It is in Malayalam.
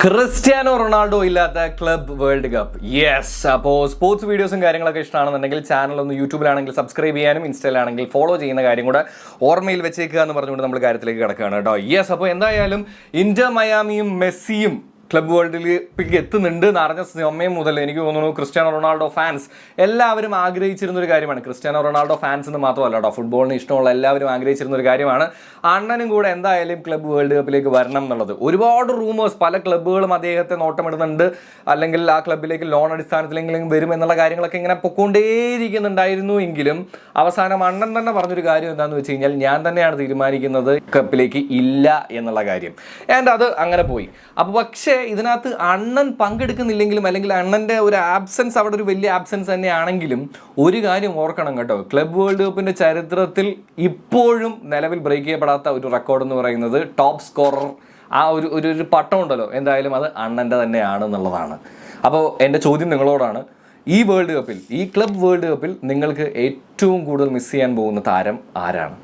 ക്രിസ്ത്യാനോ റൊണാൾഡോ ഇല്ലാത്ത ക്ലബ് വേൾഡ് കപ്പ്. യെസ്. അപ്പോൾ സ്പോർട്സ് വീഡിയോസും കാര്യങ്ങളൊക്കെ ഇഷ്ടമാണെന്നുണ്ടെങ്കിൽ ചാനൽ ഒന്ന് യൂട്യൂബിലാണെങ്കിൽ സബ്സ്ക്രൈബ് ചെയ്യാനും ഇൻസ്റ്റയിലാണെങ്കിൽ ഫോളോ ചെയ്യുന്ന കാര്യം കൂടെ ഓർമ്മയിൽ വെച്ചേക്കുക എന്ന് പറഞ്ഞുകൊണ്ട് നമ്മൾ കാര്യത്തിലേക്ക് കിടക്കുകയാണ് കേട്ടോ. യെസ്. അപ്പോൾ എന്തായാലും ഇന്റർ മയാമിയും മെസ്സിയും ക്ലബ് വേൾഡിലേക്ക് എത്തുന്നുണ്ട് എന്ന് അറിഞ്ഞ സമയം മുതൽ എനിക്ക് തോന്നുന്നു ക്രിസ്ത്യാനോ റൊണാൾഡോ ഫാൻസ് എല്ലാവരും ആഗ്രഹിച്ചിരുന്ന ഒരു കാര്യമാണ്. ക്രിസ്ത്യാനോ റൊണാൾഡോ ഫാൻസ് എന്ന് മാത്രമല്ല കേട്ടോ, ഫുട്ബോളിന് ഇഷ്ടമുള്ള എല്ലാവരും ആഗ്രഹിച്ചിരുന്ന ഒരു കാര്യമാണ് അണ്ണനും കൂടെ എന്തായാലും ക്ലബ് വേൾഡ് കപ്പിലേക്ക് വരണം എന്നുള്ളത്. ഒരുപാട് റൂമേഴ്സ്, പല ക്ലബ്ബുകളും അദ്ദേഹത്തെ നോട്ടമിടുന്നുണ്ട്, അല്ലെങ്കിൽ ആ ക്ലബിലേക്ക് ലോൺ അടിസ്ഥാനത്തിലെങ്കിലും വരും എന്നുള്ള കാര്യങ്ങളൊക്കെ ഇങ്ങനെ പൊക്കോണ്ടേയിരിക്കുന്നുണ്ടായിരുന്നു. എങ്കിലും അവസാനം അണ്ണൻ തന്നെ പറഞ്ഞൊരു കാര്യം എന്താണെന്ന് വെച്ച് കഴിഞ്ഞാൽ, ഞാൻ തന്നെയാണ് തീരുമാനിക്കുന്നത് കപ്പിലേക്ക് ഇല്ല എന്നുള്ള കാര്യം. ആൻഡ് അത് അങ്ങനെ പോയി. അപ്പോൾ പക്ഷേ ഇതിനകത്ത് അണ്ണൻ പങ്കെടുക്കുന്നില്ലെങ്കിലും, അല്ലെങ്കിൽ അണ്ണൻ്റെ ഒരു ആബ്സെൻസ് അവിടെ ഒരു വലിയ ആബ്സെൻസ് തന്നെയാണെങ്കിലും, ഒരു കാര്യം ഓർക്കണം കേട്ടോ, ക്ലബ് വേൾഡ് കപ്പിൻ്റെ ചരിത്രത്തിൽ ഇപ്പോഴും നിലവിൽ ബ്രേക്ക് ചെയ്യപ്പെടാത്ത ഒരു റെക്കോർഡ് എന്ന് പറയുന്നത് ടോപ്പ് സ്കോറർ, ആ ഒരു പട്ടം ഉണ്ടല്ലോ, എന്തായാലും അത് അണ്ണൻ്റെ തന്നെയാണ് എന്നുള്ളതാണ്. അപ്പോൾ എൻ്റെ ചോദ്യം നിങ്ങളോടാണ്, ഈ വേൾഡ് കപ്പിൽ, ഈ ക്ലബ് വേൾഡ് കപ്പിൽ നിങ്ങൾക്ക് ഏറ്റവും കൂടുതൽ മിസ് ചെയ്യാൻ പോകുന്ന താരം ആരാണ്?